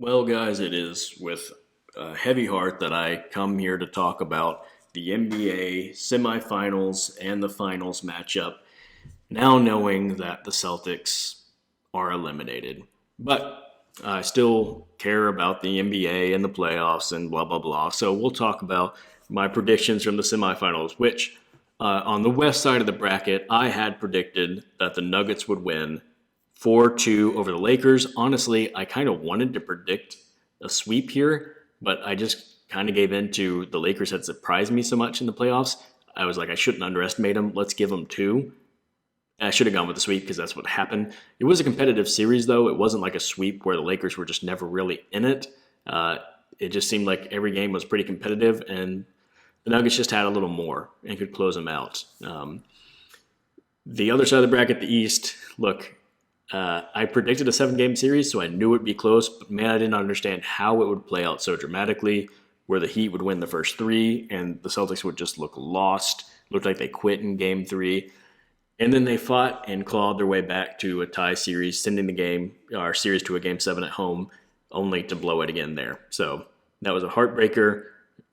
Well, guys, it is with a heavy heart that I come here to talk about the NBA semifinals and the finals matchup, now knowing that the Celtics are eliminated. But I still care about the NBA and the playoffs and blah, blah, blah. So we'll talk about my predictions from the semifinals, which on the west side of the bracket, I had predicted that the Nuggets would win 4-2 over the Lakers. Honestly, I kind of wanted to predict a sweep here, but I just kind of gave in to the Lakers had surprised me so much in the playoffs. I was like, I shouldn't underestimate them. Let's give them two. I should have gone with the sweep because that's what happened. It was a competitive series, though. It wasn't like a sweep where the Lakers were just never really in it. Uh, it just seemed like every game was pretty competitive, and the Nuggets just had a little more and could close them out. The other side of the bracket, the East, look, I predicted a 7 game series, so I knew it'd be close, but man, I didn't understand how it would play out so dramatically, where the Heat would win the first three and the Celtics would just look lost, looked like they quit in game 3. And then they fought and clawed their way back to a tie series, sending the game, our series to a game 7 at home, only to blow it again there. So that was a heartbreaker.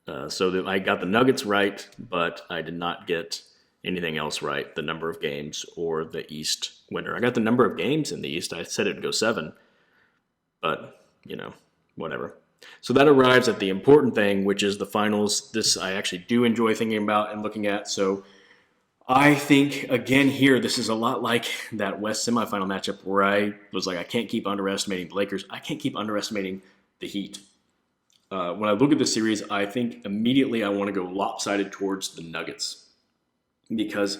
I got the Nuggets right, but I did not get anything else right, the number of games or the East winner. I got the number of games in the East. I said it would go 7, but, whatever. So that arrives at the important thing, which is the finals. This I actually do enjoy thinking about and looking at. So I think, again, here, this is a lot like that West semifinal matchup where I was like, I can't keep underestimating the Lakers. I can't keep underestimating the Heat. When I look at the series, I think immediately I want to go lopsided towards the Nuggets because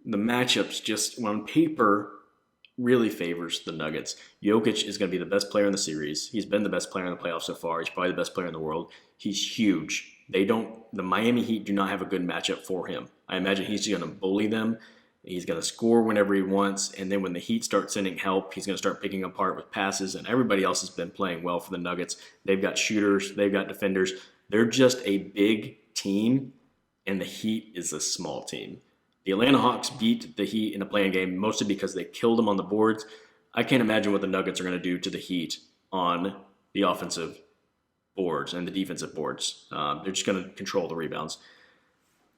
the matchups just on paper really favors the Nuggets. Jokic is going to be the best player in the series. He's been the best player in the playoffs so far. He's probably the best player in the world. He's huge. The Miami Heat do not have a good matchup for him. I imagine he's going to bully them. He's going to score whenever he wants, and then when the Heat start sending help, he's going to start picking apart with passes, and everybody else has been playing well for the Nuggets. They've got shooters. They've got defenders. They're just a big team, and the Heat is a small team. The Atlanta Hawks beat the Heat in a play-in game mostly because they killed them on the boards. I can't imagine what the Nuggets are going to do to the Heat on the offensive boards and the defensive boards. They're just going to control the rebounds.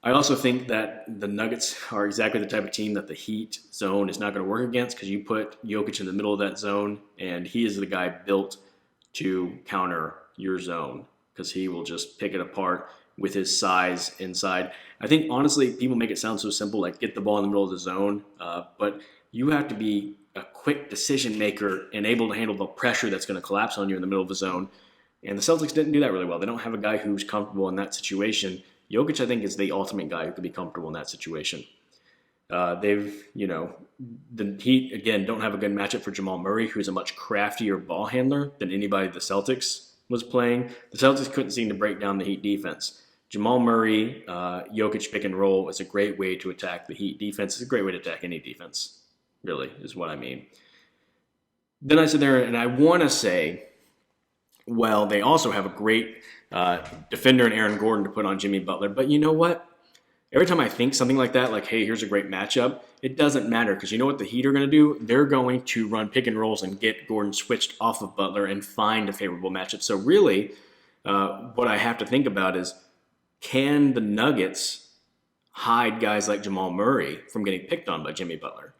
I also think that the Nuggets are exactly the type of team that the Heat zone is not going to work against because you put Jokic in the middle of that zone, and he is the guy built to counter your zone because he will just pick it apart with his size inside. I think, honestly, people make it sound so simple, like get the ball in the middle of the zone, but you have to be a quick decision maker and able to handle the pressure that's going to collapse on you in the middle of the zone. And the Celtics didn't do that really well. They don't have a guy who's comfortable in that situation. Jokic, I think, is the ultimate guy who could be comfortable in that situation. The Heat, again, don't have a good matchup for Jamal Murray, who's a much craftier ball handler than anybody the Celtics was playing. The Celtics couldn't seem to break down the Heat defense. Jamal Murray, Jokic pick and roll is a great way to attack the Heat defense. It's a great way to attack any defense, really, is what I mean. Then I sit there and I want to say, well, they also have a great defender in Aaron Gordon to put on Jimmy Butler. But you know what? Every time I think something like that, like, hey, here's a great matchup, it doesn't matter because you know what the Heat are going to do? They're going to run pick and rolls and get Gordon switched off of Butler and find a favorable matchup. So really, what I have to think about is, can the Nuggets hide guys like Jamal Murray from getting picked on by Jimmy Butler?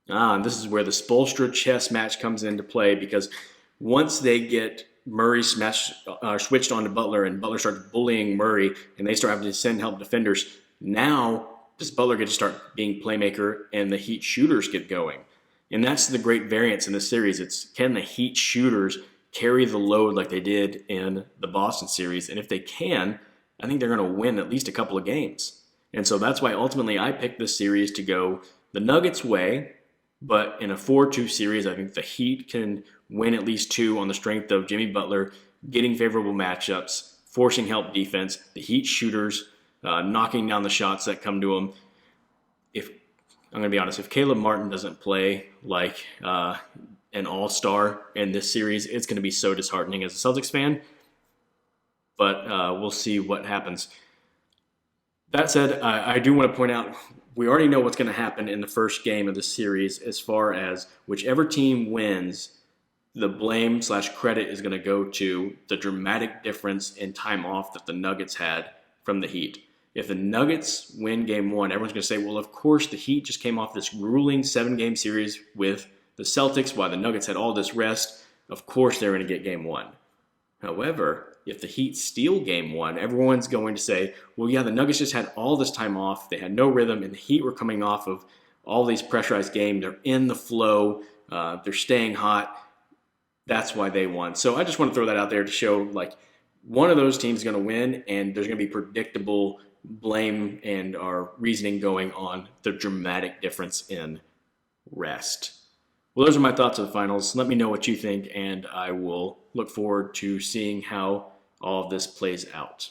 And this is where the Spoelstra chess match comes into play because once they get Murray switched onto Butler and Butler starts bullying Murray and they start having to send help defenders, now does Butler get to start being playmaker and the Heat shooters get going? And that's the great variance in this series. It's can the Heat shooters carry the load like they did in the Boston series? And if they can, I think they're going to win at least a couple of games. And so that's why ultimately I picked this series to go the Nuggets' way, but in a 4-2 series, I think the Heat can win at least 2 on the strength of Jimmy Butler getting favorable matchups, forcing help defense, the Heat shooters knocking down the shots that come to them. If I'm going to be honest, if Caleb Martin doesn't play like an all-star in this series, it's going to be so disheartening as a Celtics fan. But we'll see what happens. That said, I do want to point out we already know what's going to happen in the first game of the series as far as whichever team wins the blame / credit is going to go to the dramatic difference in time off that the Nuggets had from the Heat. If the Nuggets win game one, everyone's going to say, well, of course, the Heat just came off this grueling 7-game series with the Celtics while the Nuggets had all this rest. Of course, they're going to get game one. However, if the Heat steal game one, everyone's going to say, well, yeah, the Nuggets just had all this time off. They had no rhythm, and the Heat were coming off of all these pressurized games. They're in the flow. They're staying hot. That's why they won. So I just want to throw that out there to show, like, one of those teams is going to win, and there's going to be predictable blame and our reasoning going on the dramatic difference in rest. Well, those are my thoughts of the finals. Let me know what you think, and I will look forward to seeing how all of this plays out.